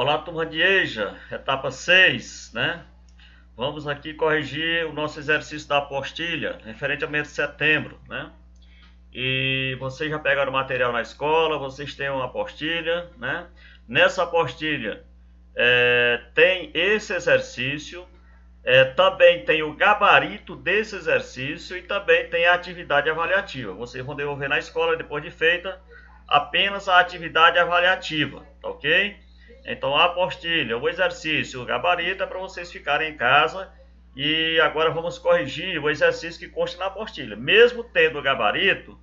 Olá, turma de EJA, etapa 6, né? Vamos aqui corrigir o nosso exercício da apostila, referente ao mês de setembro, né? E vocês já pegaram o material na escola, vocês têm uma apostila, né? Nessa apostila tem esse exercício, também tem o gabarito desse exercício e também tem a atividade avaliativa. Vocês vão devolver na escola, depois de feita, apenas a atividade avaliativa, tá ok? Então a apostila, o exercício, o gabarito é para vocês ficarem em casa. E agora vamos corrigir o exercício que consta na apostila. Mesmo tendo o gabarito,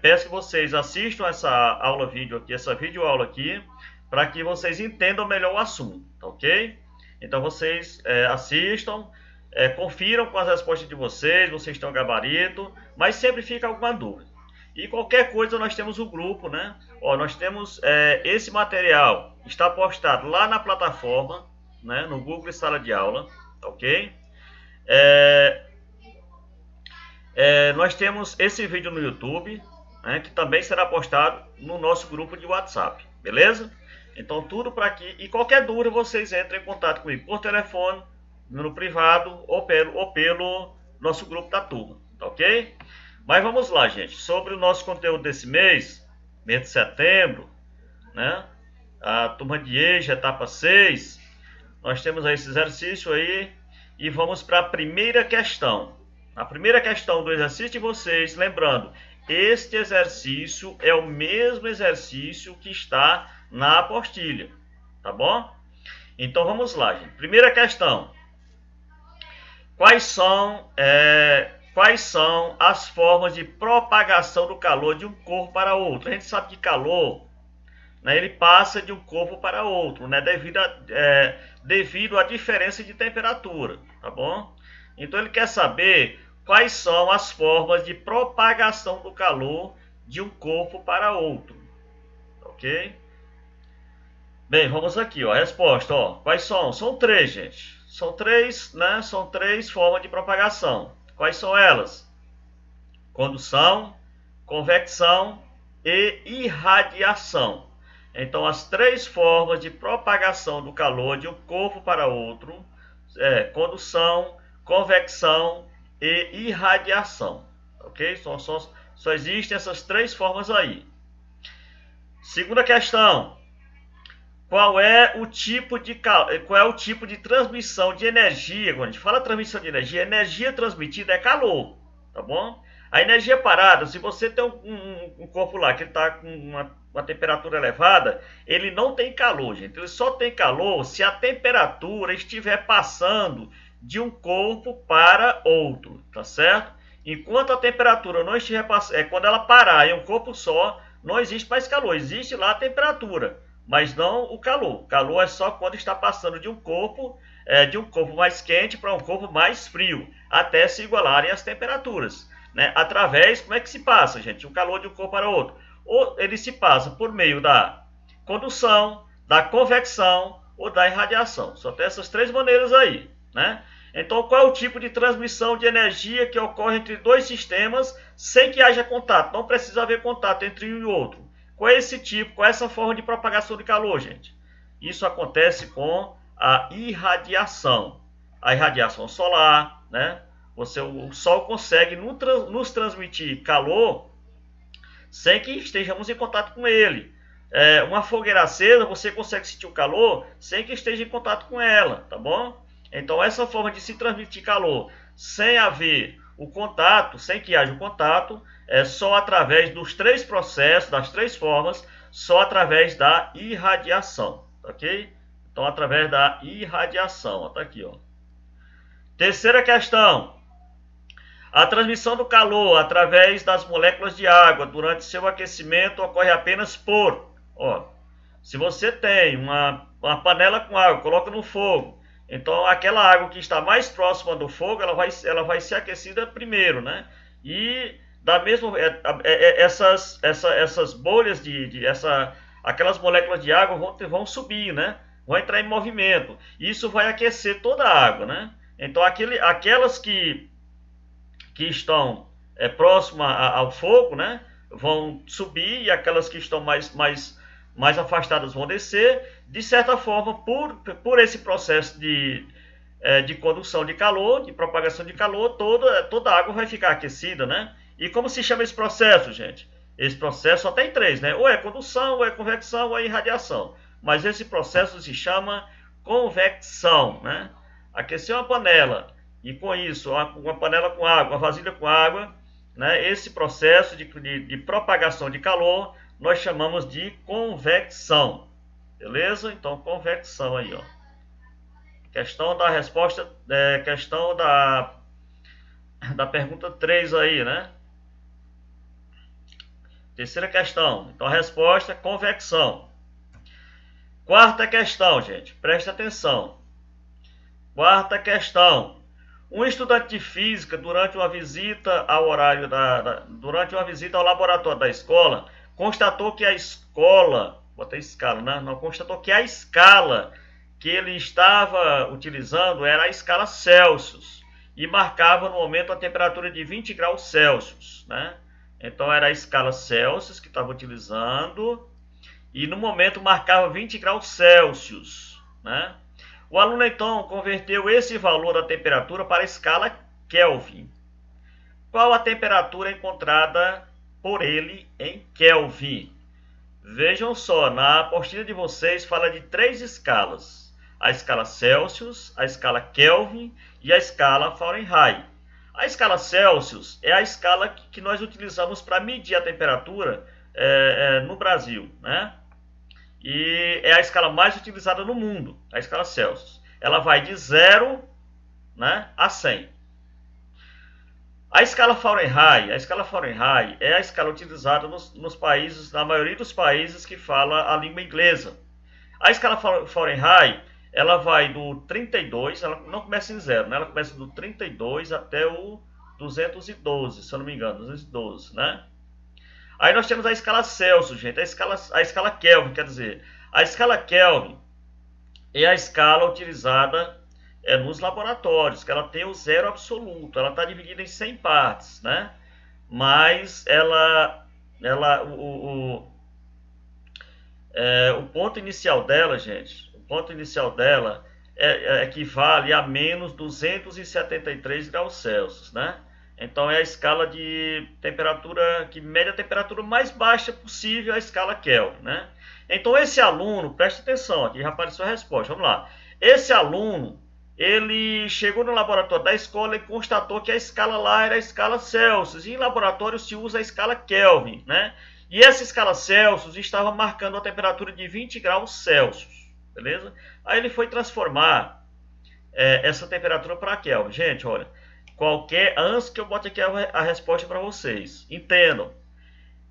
peço que vocês assistam essa aula vídeo aqui, essa videoaula aqui, para que vocês entendam melhor o assunto, tá ok? Então vocês assistam, confiram com as respostas de vocês têm o gabarito, mas sempre fica alguma dúvida. E qualquer coisa nós temos o grupo, né? Ó, nós temos esse material, está postado lá na plataforma, né? No Google Sala de Aula, ok? Nós temos esse vídeo no YouTube, né? Que também será postado no nosso grupo de WhatsApp, beleza? Então tudo para aqui, e qualquer dúvida vocês entrem em contato comigo por telefone, no privado ou pelo nosso grupo da turma, tá ok? Mas vamos lá, gente, sobre o nosso conteúdo desse mês de setembro, né? A turma de EJA, etapa 6, nós temos aí esse exercício aí e vamos para a primeira questão. A primeira questão do exercício de vocês, lembrando, este exercício é o mesmo exercício que está na apostila, tá bom? Então vamos lá, gente. Primeira questão. Quais são as formas de propagação do calor de um corpo para outro? A gente sabe que calor, né, ele passa de um corpo para outro, né, devido à diferença de temperatura, tá bom? Então ele quer saber quais são as formas de propagação do calor de um corpo para outro, ok? Bem, vamos aqui, ó, a resposta, ó, quais são? São três, gente. São três, né? São três formas de propagação. Quais são elas? Condução, convecção e irradiação. Então, as três formas de propagação do calor de um corpo para outro é condução, convecção e irradiação. Ok? Só existem essas três formas aí. Segunda questão. Qual é o tipo de transmissão de energia? Quando a gente fala transmissão de energia transmitida é calor, tá bom? A energia parada, se você tem um corpo lá que está com uma temperatura elevada, ele não tem calor, gente. Ele só tem calor se a temperatura estiver passando de um corpo para outro, tá certo? Enquanto a temperatura não estiver passando, quando ela parar em um corpo só, não existe mais calor, existe lá a temperatura, mas não o calor. O calor é só quando está passando de um corpo mais quente para um corpo mais frio, até se igualarem as temperaturas, né? Como é que se passa, gente, o calor de um corpo para outro? Ou ele se passa por meio da condução, da convecção ou da irradiação. Só tem essas três maneiras aí, né? Então, qual é o tipo de transmissão de energia que ocorre entre dois sistemas sem que haja contato? Não precisa haver contato entre um e outro. Qual é esse tipo, qual é essa forma de propagação de calor, gente? Isso acontece com a irradiação. A irradiação solar, né? O Sol consegue nos transmitir calor sem que estejamos em contato com ele. Uma fogueira acesa, você consegue sentir o calor sem que esteja em contato com ela, tá bom? Então, essa forma de se transmitir calor sem haver o contato, sem que haja o contato, é só através dos três processos, das três formas, só através da irradiação, ok? Então, através da irradiação, está aqui, ó. Terceira questão. A transmissão do calor através das moléculas de água durante seu aquecimento ocorre apenas se você tem uma panela com água, coloca no fogo, então aquela água que está mais próxima do fogo, ela vai ser aquecida primeiro, né? E essas bolhas aquelas moléculas de água vão subir, né? Vão entrar em movimento. Isso vai aquecer toda a água, né? Então aquelas que estão próximas ao fogo, né, vão subir, e aquelas que estão mais mais afastadas vão descer. De certa forma, por esse processo de condução de calor, de propagação de calor, toda a água vai ficar aquecida, né? E como se chama esse processo, gente? Esse processo só tem três, né? Ou é condução, ou é convecção, ou é irradiação. Mas esse processo se chama convecção, né? Aquecer uma panela e com isso, uma panela com água, uma vasilha com água, né? Esse processo de propagação de calor nós chamamos de convecção, beleza? Então, convecção aí, ó. Questão da resposta, questão da pergunta 3 aí, né? Terceira questão. Então, a resposta é convecção. Quarta questão, gente. Presta atenção. Quarta questão. Um estudante de física, durante uma visita ao laboratório da escola, constatou que a escala, botei escala, né? Não, constatou que a escala que ele estava utilizando era a escala Celsius e marcava no momento a temperatura de 20 graus Celsius, né? Então era a escala Celsius que estava utilizando e no momento marcava 20 graus Celsius, né? O aluno então converteu esse valor da temperatura para a escala Kelvin. Qual a temperatura encontrada por ele em Kelvin? Vejam só, na apostila de vocês fala de três escalas: a escala Celsius, a escala Kelvin e a escala Fahrenheit. A escala Celsius é a escala que nós utilizamos para medir a temperatura no Brasil, né? E é a escala mais utilizada no mundo, a escala Celsius. Ela vai de 0, né, a 100. A escala Fahrenheit é a escala utilizada nos países, na maioria dos países que fala a língua inglesa. A escala Fahrenheit, ela vai do 32, ela não começa em 0, né? Ela começa do 32 até o 212, se eu não me engano, 212, né? Aí nós temos a escala Celsius, gente, a escala Kelvin, quer dizer, a escala Kelvin é a escala utilizada nos laboratórios, que ela tem o zero absoluto, ela está dividida em 100 partes, né? Mas o ponto inicial dela, gente, o ponto inicial dela equivale a menos 273 graus Celsius, né? Então é a escala de temperatura que mede a temperatura mais baixa possível, a escala Kelvin, né? Então esse aluno, preste atenção, aqui já apareceu a resposta, vamos lá. Esse aluno, ele chegou no laboratório da escola e constatou que a escala lá era a escala Celsius, e em laboratório se usa a escala Kelvin, né? E essa escala Celsius estava marcando a temperatura de 20 graus Celsius, beleza? Aí ele foi transformar essa temperatura para Kelvin. Gente, olha, antes que eu bote aqui a resposta para vocês, entendam.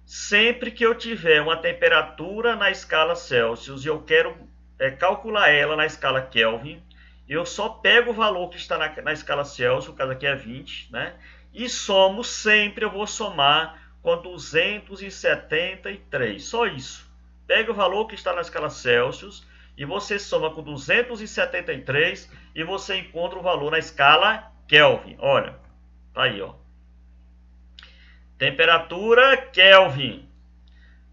Sempre que eu tiver uma temperatura na escala Celsius e eu quero calcular ela na escala Kelvin, eu só pego o valor que está na escala Celsius, o caso aqui é 20, né? E somo sempre, eu vou somar com 273, só isso. Pega o valor que está na escala Celsius e você soma com 273 e você encontra o valor na escala Kelvin. Olha, tá aí, ó. Temperatura Kelvin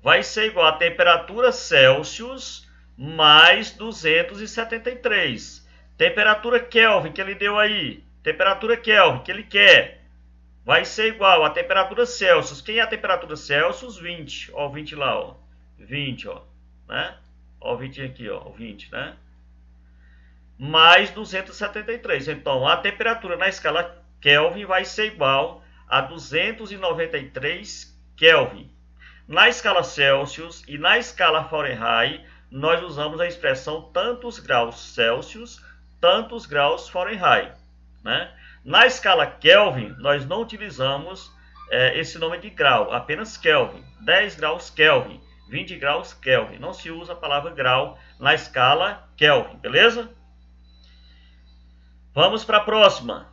vai ser igual a temperatura Celsius mais 273. Temperatura Kelvin que ele deu aí, temperatura Kelvin que ele quer, vai ser igual a temperatura Celsius. Quem é a temperatura Celsius? 20. Ó, o 20 lá, ó. 20, ó, né? Ó, o 20 aqui, ó, o 20, né? Mais 273. Então, a temperatura na escala Kelvin vai ser igual a 293 Kelvin. Na escala Celsius e na escala Fahrenheit, nós usamos a expressão tantos graus Celsius, tantos graus Fahrenheit, né? Na escala Kelvin, nós não utilizamos esse nome de grau, apenas Kelvin. 10 graus Kelvin, 20 graus Kelvin. Não se usa a palavra grau na escala Kelvin, beleza? Vamos para a próxima.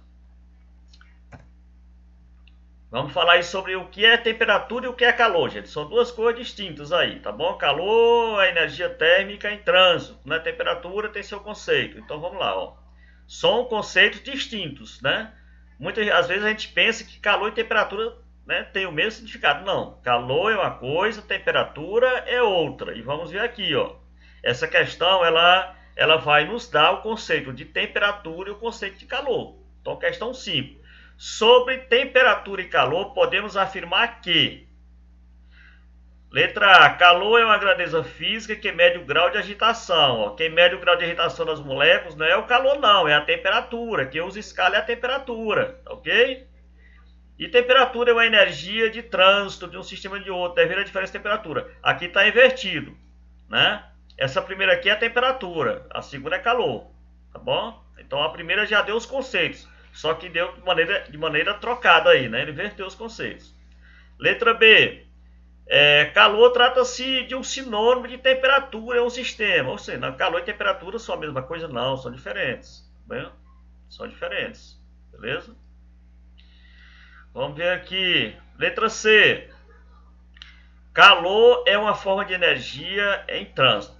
Vamos falar aí sobre o que é temperatura e o que é calor, gente. São duas coisas distintas aí, tá bom? Calor é energia térmica em trânsito, né? Temperatura tem seu conceito. Então vamos lá, ó. São conceitos distintos, né? Muitas às vezes a gente pensa que calor e temperatura né, tem o mesmo significado. Não, calor é uma coisa, temperatura é outra. E vamos ver aqui, ó. Essa questão, ela vai nos dar o conceito de temperatura e o conceito de calor. Então, questão 5. Sobre temperatura e calor, podemos afirmar que: letra A, calor é uma grandeza física que mede o grau de agitação. Ó. Quem mede o grau de agitação das moléculas não é o calor, não, é a temperatura. Quem usa escala é a temperatura, ok? E temperatura é uma energia de trânsito de um sistema de outro, devido à diferença de temperatura. Aqui está invertido, né? Essa primeira aqui é a temperatura, a segunda é calor, tá bom? Então a primeira já deu os conceitos, só que deu de maneira trocada aí, né? Ele inverteu os conceitos. Letra B. Calor trata-se de um sinônimo de temperatura em um sistema. Ou seja, calor e temperatura são a mesma coisa? Não, são diferentes. Bem, são diferentes, beleza? Vamos ver aqui. Letra C. Calor é uma forma de energia em trânsito.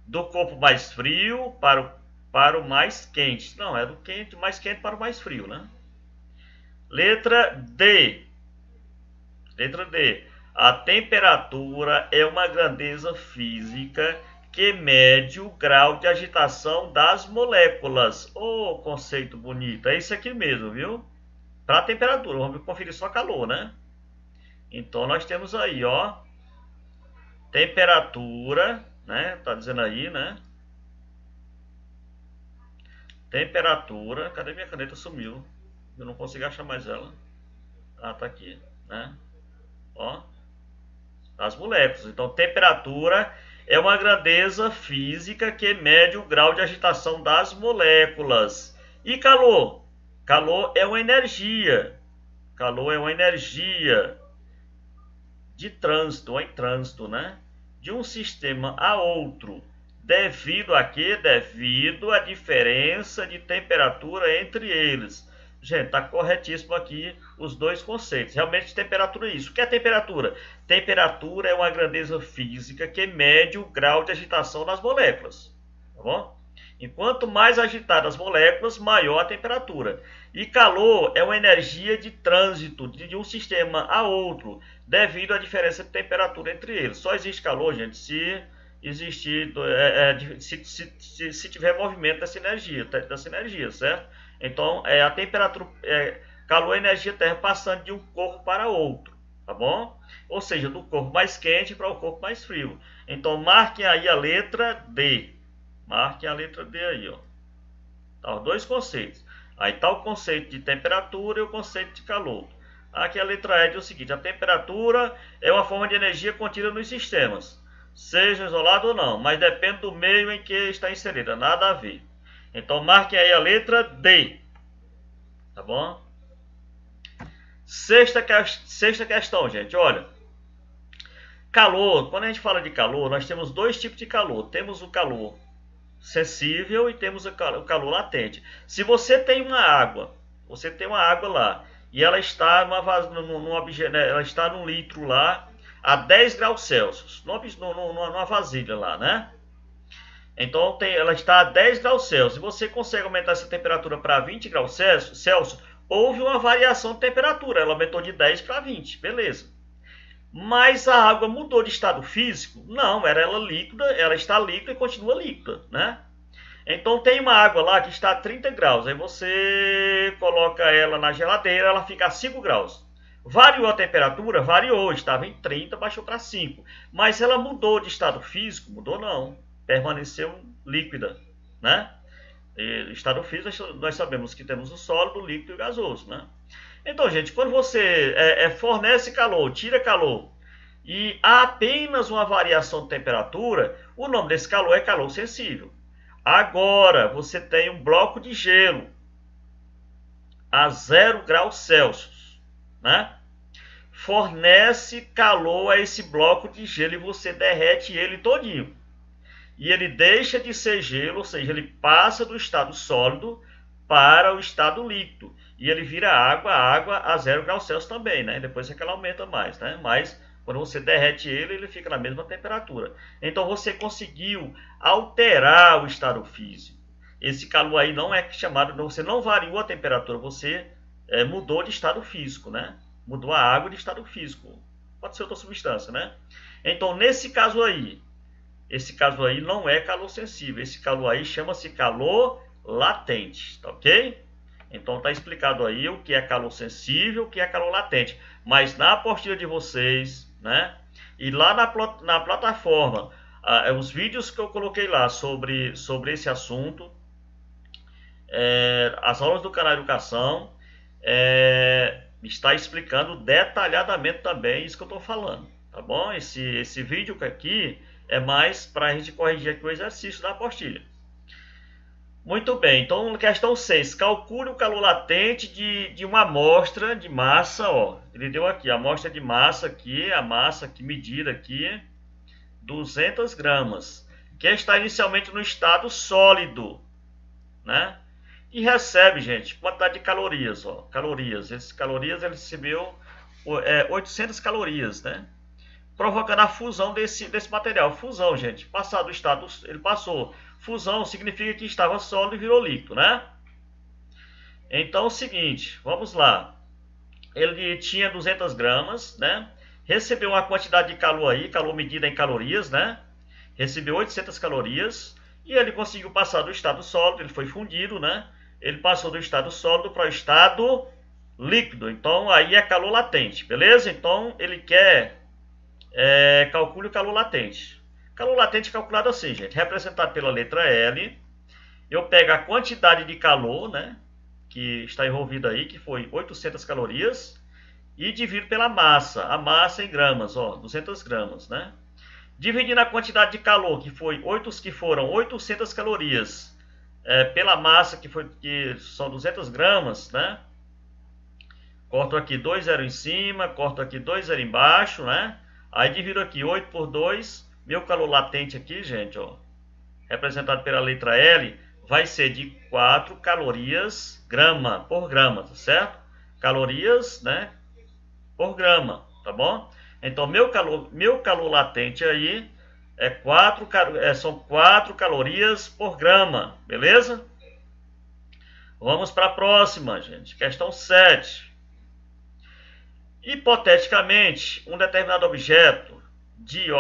Do corpo mais frio para o mais quente. Não, é do mais quente para o mais frio, né? Letra D. Letra D. A temperatura é uma grandeza física que mede o grau de agitação das moléculas. Oh, conceito bonito. É isso aqui mesmo, viu? Para a temperatura, vamos conferir só calor, né? Então nós temos aí, ó, temperatura, né? Tá dizendo aí, né? Temperatura, cadê minha caneta? Sumiu. Eu não consigo achar mais ela. Ah, tá aqui, né? Ó, as moléculas. Então, temperatura é uma grandeza física que mede o grau de agitação das moléculas. E calor? Calor é uma energia. Calor é uma energia de trânsito, ou em trânsito, né? De um sistema a outro. Devido a quê? Devido à diferença de temperatura entre eles. Gente, está corretíssimo aqui os dois conceitos. Realmente, temperatura é isso. O que é temperatura? Temperatura é uma grandeza física que mede o grau de agitação das moléculas. Tá bom? Enquanto mais agitadas as moléculas, maior a temperatura. E calor é uma energia de trânsito de um sistema a outro, devido à diferença de temperatura entre eles. Só existe calor, gente, se existir, se tiver movimento dessa energia, certo? Então, a temperatura, calor é energia terra passando de um corpo para outro, tá bom? Ou seja, do corpo mais quente para o corpo mais frio. Então, marquem aí a letra D. Marquem a letra D aí, ó. Tá, os dois conceitos. Aí está o conceito de temperatura e o conceito de calor. Aqui a letra E diz o seguinte: a temperatura é uma forma de energia contida nos sistemas, seja isolado ou não, mas depende do meio em que está inserida, nada a ver. Então marquem aí a letra D. Tá bom? Sexta questão, gente, olha. Calor, quando a gente fala de calor, nós temos dois tipos de calor. Temos o calor sensível e temos o calor latente. Se você tem uma água lá e ela está ela está num litro lá a 10 graus Celsius, numa vasilha lá, né? Então ela está a 10 graus Celsius e você consegue aumentar essa temperatura para 20 graus Celsius, houve uma variação de temperatura, ela aumentou de 10 para 20, beleza. Mas a água mudou de estado físico? Não, era ela líquida, ela está líquida e continua líquida, né? Então tem uma água lá que está a 30 graus, aí você coloca ela na geladeira, ela fica a 5 graus. Variou a temperatura? Variou, estava em 30, baixou para 5. Mas ela mudou de estado físico? Mudou não, permaneceu líquida, né? Estado físico, nós sabemos que temos o sólido, o líquido e o gasoso, né? Então, gente, quando você fornece calor, tira calor e há apenas uma variação de temperatura, o nome desse calor é calor sensível. Agora, você tem um bloco de gelo a 0 graus Celsius, né? Fornece calor a esse bloco de gelo e você derrete ele todinho. E ele deixa de ser gelo, ou seja, ele passa do estado sólido para o estado líquido. E ele vira água a 0 graus Celsius também, né? Depois é que ela aumenta mais, né? Mas quando você derrete ele, ele fica na mesma temperatura. Então você conseguiu alterar o estado físico. Esse calor aí não é chamado, você não variou a temperatura, você mudou de estado físico, né? Mudou a água de estado físico. Pode ser outra substância, né? Então, nesse caso aí, esse caso aí não é calor sensível. Esse calor aí chama-se calor latente, tá ok? Então tá explicado aí o que é calor sensível, o que é calor latente. Mas na apostila de vocês, né? E lá na plataforma, os vídeos que eu coloquei lá sobre esse assunto, as aulas do canal Educação, está explicando detalhadamente também isso que eu estou falando, tá bom? Esse vídeo aqui é mais para a gente corrigir aqui o exercício da apostila. Muito bem, então questão 6. Calcule o calor latente de uma amostra de massa, ó. Ele deu aqui a amostra de massa aqui, a massa aqui medida aqui, 200 gramas, que está inicialmente no estado sólido, né? E recebe, gente, quantidade de calorias, ó. Calorias, essas calorias ele recebeu 800 calorias, né? Provocando a fusão desse material. Fusão, gente, passado o estado, ele passou. Fusão significa que estava sólido e virou líquido, né? Então é o seguinte, vamos lá. Ele tinha 200 gramas, né? Recebeu uma quantidade de calor aí, calor medida em calorias, né? Recebeu 800 calorias e ele conseguiu passar do estado sólido, ele foi fundido, né? Ele passou do estado sólido para o estado líquido. Então aí é calor latente, beleza? Então ele quer calcule o calor latente. Calor latente calculado assim, gente, representado pela letra L. Eu pego a quantidade de calor, né, que está envolvida aí, que foi 800 calorias, e divido pela massa, a massa em gramas, ó, 200 gramas, né? Dividindo a quantidade de calor, que foram 800 calorias, pela massa, que são 200 gramas, né? Corto aqui 2 zero em cima, corto aqui 2 zero embaixo, né? Aí divido aqui 8 por 2, meu calor latente aqui, gente, ó, representado pela letra L, vai ser de 4 calorias grama por grama, tá certo? Calorias, né, por grama, tá bom? Então, meu calor latente aí são 4 calorias por grama, beleza? Vamos para a próxima, gente. Questão 7. Hipoteticamente, um determinado objeto,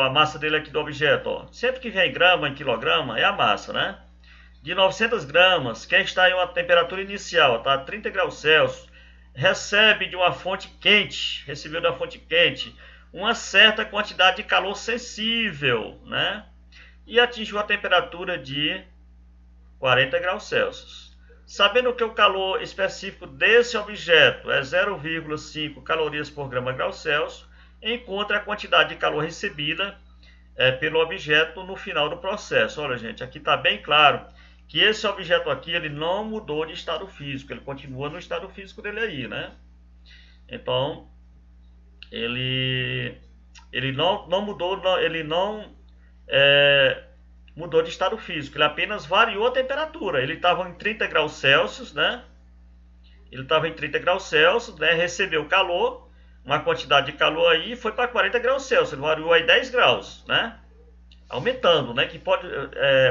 a massa dele aqui do objeto, ó, sempre que vem em grama, em quilograma, é a massa, né? De 900 gramas, que está em uma temperatura inicial, tá? 30 graus Celsius, recebeu da fonte quente, uma certa quantidade de calor sensível, né? E atingiu a temperatura de 40 graus Celsius. Sabendo que o calor específico desse objeto é 0,5 calorias por grama grau Celsius, encontre a quantidade de calor recebida pelo objeto no final do processo. Olha, gente, aqui está bem claro que esse objeto aqui ele não mudou de estado físico, ele continua no estado físico dele aí, né? Então, ele não mudou, ele não mudou de estado físico, ele apenas variou a temperatura. Ele estava em 30 graus Celsius, né? Ele estava em 30 graus Celsius, né? Recebeu calor, uma quantidade de calor aí, foi para 40 graus Celsius, ele variou aí 10 graus, né? Aumentando, né? Que pode,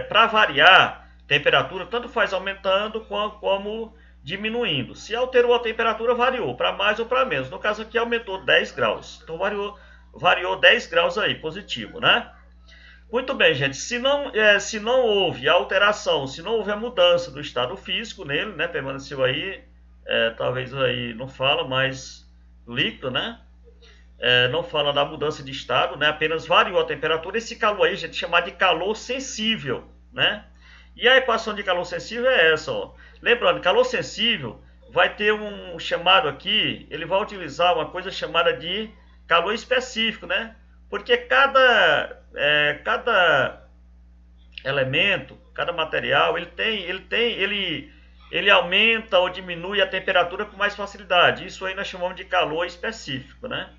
para variar temperatura, tanto faz aumentando como diminuindo. Se alterou a temperatura, variou para mais ou para menos. No caso aqui, aumentou 10 graus. Então, variou 10 graus aí, positivo, né? Muito bem, gente. Se não houve alteração, se não houve a mudança do estado físico nele, né? Permaneceu aí, talvez aí não fala, mas líquido, né? Não fala da mudança de estado, né? Apenas variou a temperatura. Esse calor aí, gente, é chamado de calor sensível, né? E a equação de calor sensível é essa, ó. Lembrando, calor sensível vai ter um chamado aqui, ele vai utilizar uma coisa chamada de calor específico, né? Porque cada elemento, cada material, ele aumenta ou diminui a temperatura com mais facilidade. Isso aí nós chamamos de calor específico, né?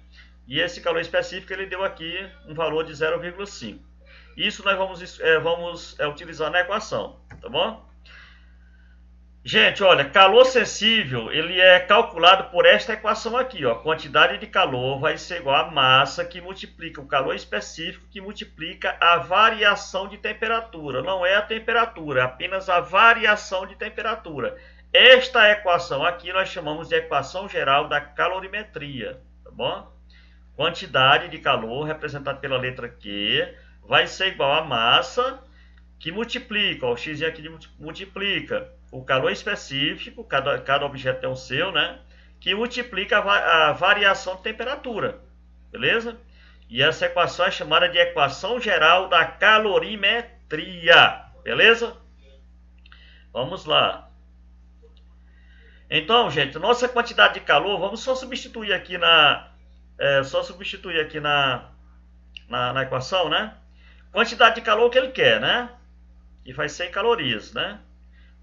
E esse calor específico ele deu aqui um valor de 0,5. Isso nós vamos utilizar na equação, tá bom? Gente, olha, calor sensível, ele é calculado por esta equação aqui, ó. Quantidade de calor vai ser igual a massa que multiplica o calor específico que multiplica a variação de temperatura. Não é a temperatura, é apenas a variação de temperatura. Esta equação aqui nós chamamos de equação geral da calorimetria, tá bom? Quantidade de calor representada pela letra Q vai ser igual a massa que multiplica, ó, o x aqui multiplica o calor específico, cada objeto tem o seu, né? Que multiplica a variação de temperatura, beleza? E essa equação é chamada de equação geral da calorimetria, beleza? Vamos lá. Então, gente, nossa quantidade de calor, vamos só substituir aqui na equação, né? Quantidade de calor que ele quer, né? Que faz 100 calorias, né?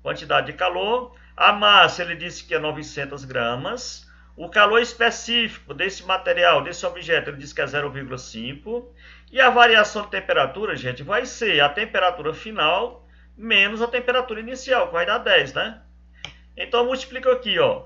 Quantidade de calor. A massa, ele disse que é 900 gramas. O calor específico desse material, desse objeto, ele disse que é 0,5. E a variação de temperatura, gente, vai ser a temperatura final menos a temperatura inicial, que vai dar 10, né? Então, multiplica aqui, ó.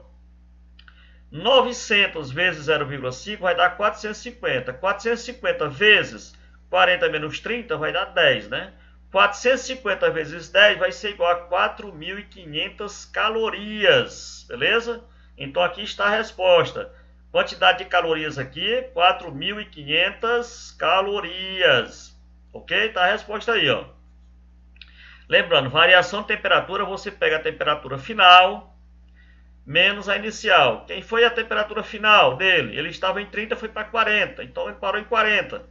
900 vezes 0,5 vai dar 450. 450 vezes 40 menos 30 vai dar 10, né? 450 vezes 10 vai ser igual a 4.500 calorias, beleza? Então, aqui está a resposta. Quantidade de calorias aqui, 4.500 calorias. Ok? Está a resposta aí, ó. Lembrando, variação de temperatura, você pega a temperatura final menos a inicial. Quem foi a temperatura final dele? Ele estava em 30, foi para 40. Então, ele parou em 40.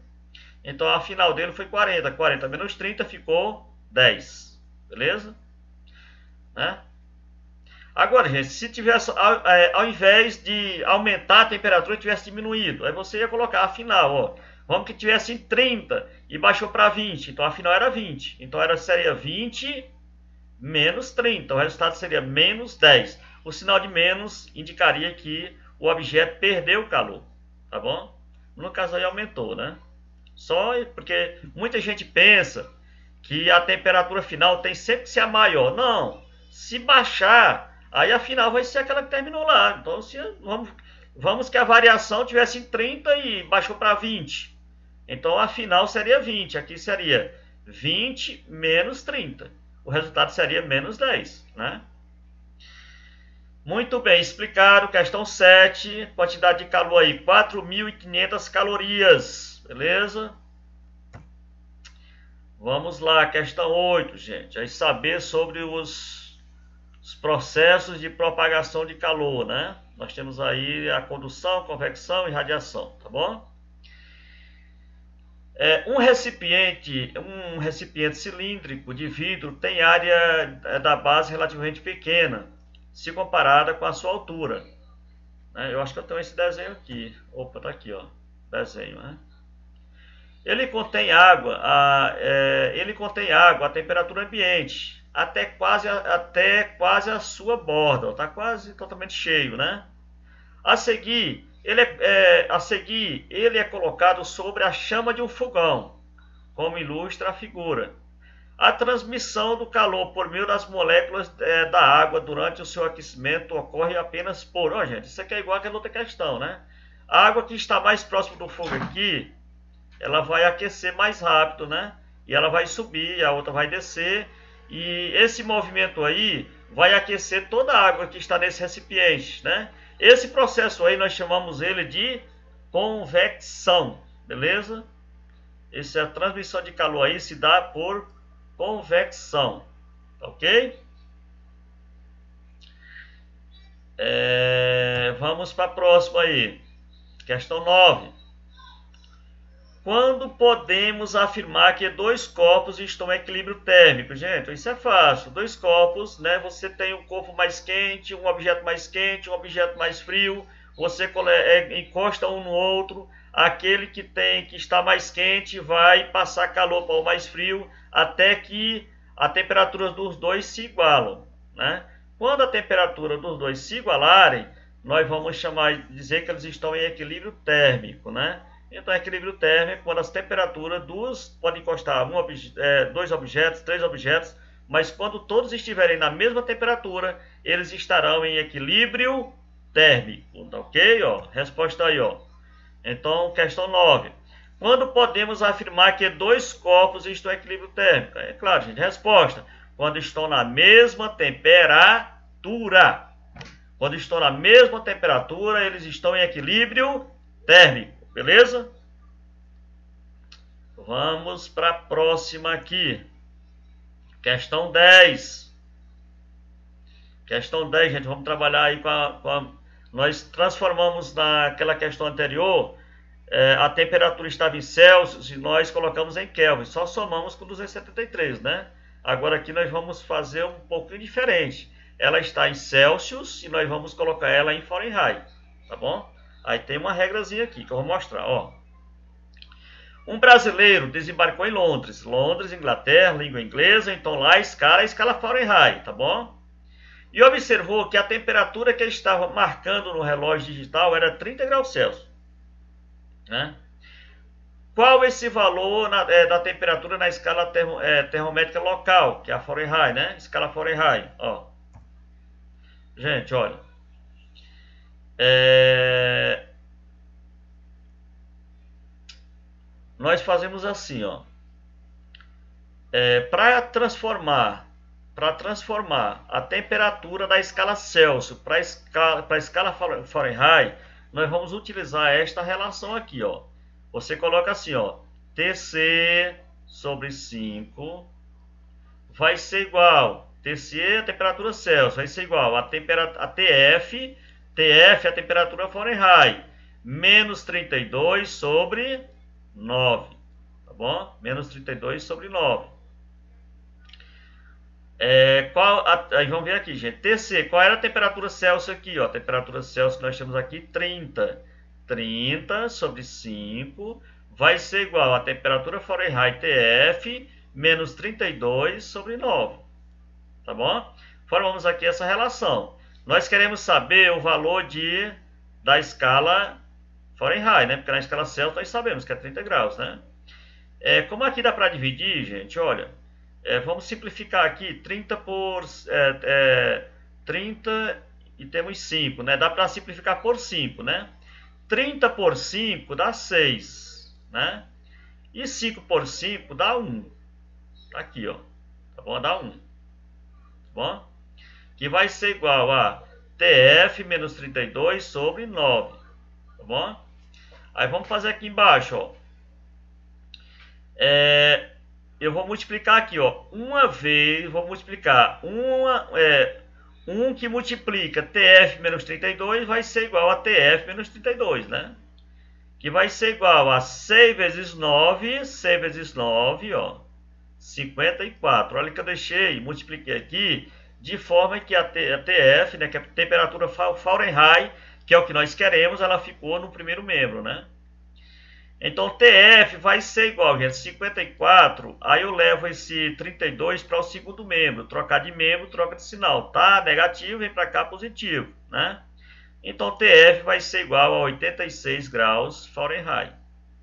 Então, a final dele foi 40. 40 menos 30 ficou 10. Beleza? Né? Agora, gente, se tivesse, ao invés de aumentar a temperatura, tivesse diminuído, aí você ia colocar a final, ó. Vamos que tivesse em 30 e baixou para 20. Então, a final era 20. Então, seria 20 menos 30. O resultado seria menos 10. O sinal de menos indicaria que o objeto perdeu calor. Tá bom? No caso aí, aumentou, né? Só porque muita gente pensa que a temperatura final tem sempre que ser a maior. Não. Se baixar, aí a final vai ser aquela que terminou lá. Então, vamos que a variação tivesse em 30 e baixou para 20. Então, a final seria 20. Aqui seria 20 menos 30. O resultado seria menos 10, né? Muito bem explicado. Questão 7. Quantidade de calor aí, 4.500 calorias. Beleza? Vamos lá. Questão 8, gente. Aí saber sobre os processos de propagação de calor, né? Nós temos aí a condução, convecção e radiação, tá bom? Um recipiente cilíndrico de vidro tem área da base relativamente pequena, se comparada com a sua altura. Eu acho que eu tenho esse desenho aqui. Opa, tá aqui, ó. Desenho, né? Ele contém água a temperatura ambiente, até quase a sua borda, ó, tá quase totalmente cheio, né? A seguir, ele é colocado sobre a chama de um fogão, como ilustra a figura. A transmissão do calor por meio das moléculas da água durante o seu aquecimento ocorre apenas por... Ó, gente, isso aqui é igual àquela outra questão, né? A água que está mais próxima do fogo aqui, ela vai aquecer mais rápido, né? E ela vai subir, a outra vai descer. E esse movimento aí vai aquecer toda a água que está nesse recipiente, né? Esse processo aí nós chamamos ele de convecção, beleza? Essa transmissão de calor aí se dá por convecção, ok? Vamos para a próxima aí. Questão 9. Quando podemos afirmar que dois corpos estão em equilíbrio térmico? Gente, isso é fácil. Dois corpos, né? Você tem um corpo mais quente, um objeto mais quente, um objeto mais frio. Você encosta um no outro. Aquele que está mais quente vai passar calor para o mais frio até que a temperatura dos dois se igualam, né? Quando a temperatura dos dois se igualarem, nós vamos dizer que eles estão em equilíbrio térmico, né? Então, equilíbrio térmico, quando as temperaturas podem encostar dois objetos, três objetos, mas quando todos estiverem na mesma temperatura, eles estarão em equilíbrio térmico, tá ok? Ó, resposta aí, ó. Então, questão 9. Quando podemos afirmar que dois corpos estão em equilíbrio térmico? É claro, gente, resposta. Quando estão na mesma temperatura. temperatura. Quando estão na mesma temperatura, eles estão em equilíbrio térmico, beleza? Vamos para a próxima aqui. Questão 10. Questão 10, gente, vamos trabalhar aí nós transformamos naquela questão anterior, a temperatura estava em Celsius e nós colocamos em Kelvin, só somamos com 273, né? Agora aqui nós vamos fazer um pouquinho diferente. Ela está em Celsius e nós vamos colocar ela em Fahrenheit, tá bom? Aí tem uma regrazinha aqui que eu vou mostrar, ó. Um brasileiro desembarcou em Londres, Inglaterra, língua inglesa, então lá a escala Fahrenheit, tá bom? E observou que a temperatura que ele estava marcando no relógio digital era 30 graus Celsius, né? Qual esse valor da temperatura na escala termométrica local, que é a Fahrenheit, né? Escala Fahrenheit, ó. Gente, olha. Nós fazemos assim, ó. Para transformar a temperatura da escala Celsius para a escala Fahrenheit, nós vamos utilizar esta relação aqui, ó. Você coloca assim, ó, Tc sobre 5 vai ser igual, Tc é a temperatura Celsius, vai ser igual a Tf é a temperatura Fahrenheit, menos 32 sobre 9, tá bom? Menos 32 sobre 9. Aí vamos ver aqui, gente. Tc, qual era a temperatura Celsius aqui? Ó? A temperatura Celsius que nós temos aqui, 30. 30 sobre 5 vai ser igual a temperatura Fahrenheit Tf menos 32 sobre 9. Tá bom? Formamos aqui essa relação. Nós queremos saber o valor da escala Fahrenheit, né? Porque na escala Celsius nós sabemos que é 30 graus, né? Como aqui dá para dividir, gente, olha, vamos simplificar aqui 30 por 30 e temos 5, né? Dá para simplificar por 5, né? 30 por 5 dá 6, né? E 5 por 5 dá 1. Tá aqui, ó. Tá bom? Dá 1. Tá bom? Que vai ser igual a Tf menos 32 sobre 9. Tá bom? Aí vamos fazer aqui embaixo, ó. Eu vou multiplicar aqui, ó. Uma vez, vou multiplicar 1 que multiplica Tf menos 32 vai ser igual a Tf menos 32, né? Que vai ser igual a 6 vezes 9, ó, 54. Olha que eu multipliquei aqui, de forma que a Tf, né, que é a temperatura Fahrenheit, que é o que nós queremos, ela ficou no primeiro membro, né? Então, Tf vai ser igual, gente, 54, aí eu levo esse 32 para o segundo membro, trocar de membro, troca de sinal, tá? Negativo, vem para cá positivo, né? Então, Tf vai ser igual a 86 graus Fahrenheit,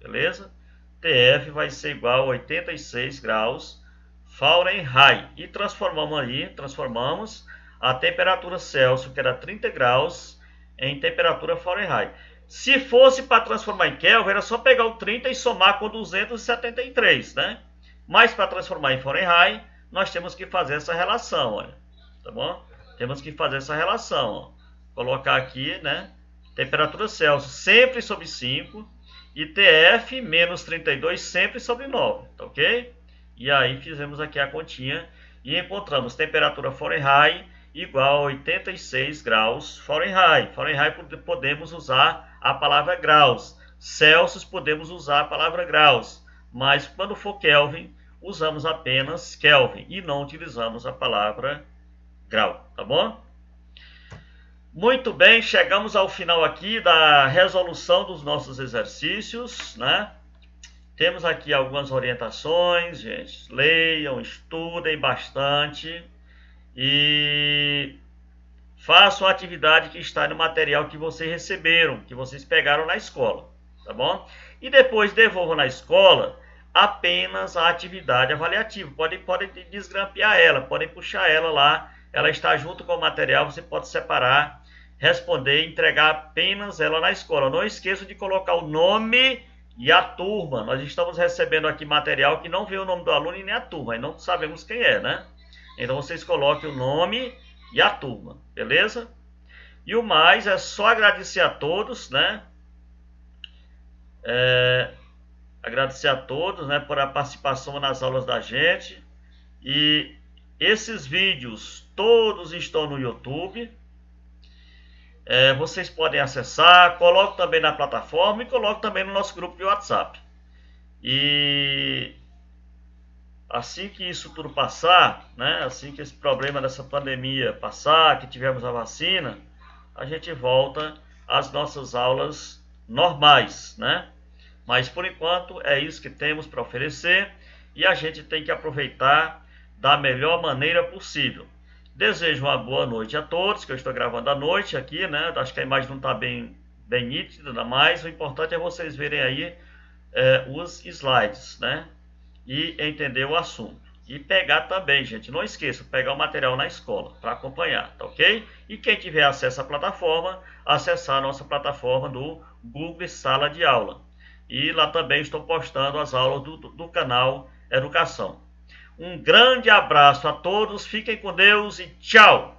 beleza? Tf vai ser igual a 86 graus Fahrenheit. E transformamos a temperatura Celsius, que era 30 graus, em temperatura Fahrenheit. Se fosse para transformar em Kelvin, era só pegar o 30 e somar com 273, né? Mas para transformar em Fahrenheit, nós temos que fazer essa relação, olha. Tá bom? Temos que fazer essa relação, ó. Colocar aqui, né? Temperatura Celsius sempre sobre 5 e Tf menos 32 sempre sobre 9, tá ok? E aí fizemos aqui a continha e encontramos temperatura Fahrenheit igual a 86 graus Fahrenheit. Fahrenheit podemos usar a palavra graus. Celsius podemos usar a palavra graus. Mas quando for Kelvin, usamos apenas Kelvin e não utilizamos a palavra grau, tá bom? Muito bem, chegamos ao final aqui da resolução dos nossos exercícios, né? Temos aqui algumas orientações, gente. Leiam, estudem bastante e façam a atividade que está no material que vocês receberam, que vocês pegaram na escola, tá bom? E depois devolvam na escola apenas a atividade avaliativa. Podem desgrampear ela, podem puxar ela lá, ela está junto com o material, você pode separar, responder e entregar apenas ela na escola. Não esqueça de colocar o nome e a turma. Nós estamos recebendo aqui material que não vê o nome do aluno e nem a turma, e não sabemos quem é, né? Então vocês coloquem o nome e a turma, beleza? E o mais é só agradecer a todos, né? Agradecer a todos, né, por a participação nas aulas da gente. E esses vídeos todos estão no YouTube. Vocês podem acessar, coloco também na plataforma e coloco também no nosso grupo de WhatsApp. E assim que isso tudo passar, né, assim que esse problema dessa pandemia passar, que tivermos a vacina, a gente volta às nossas aulas normais, né? Mas por enquanto é isso que temos para oferecer e a gente tem que aproveitar da melhor maneira possível. Desejo uma boa noite a todos, que eu estou gravando à noite aqui, né? Acho que a imagem não está bem nítida, mas o importante é vocês verem aí os slides, né? E entender o assunto. E pegar também, gente, não esqueça, pegar o material na escola para acompanhar, tá ok? E quem tiver acesso à plataforma, acessar a nossa plataforma do Google Sala de Aula. E lá também estou postando as aulas do canal Educação. Um grande abraço a todos, fiquem com Deus e tchau!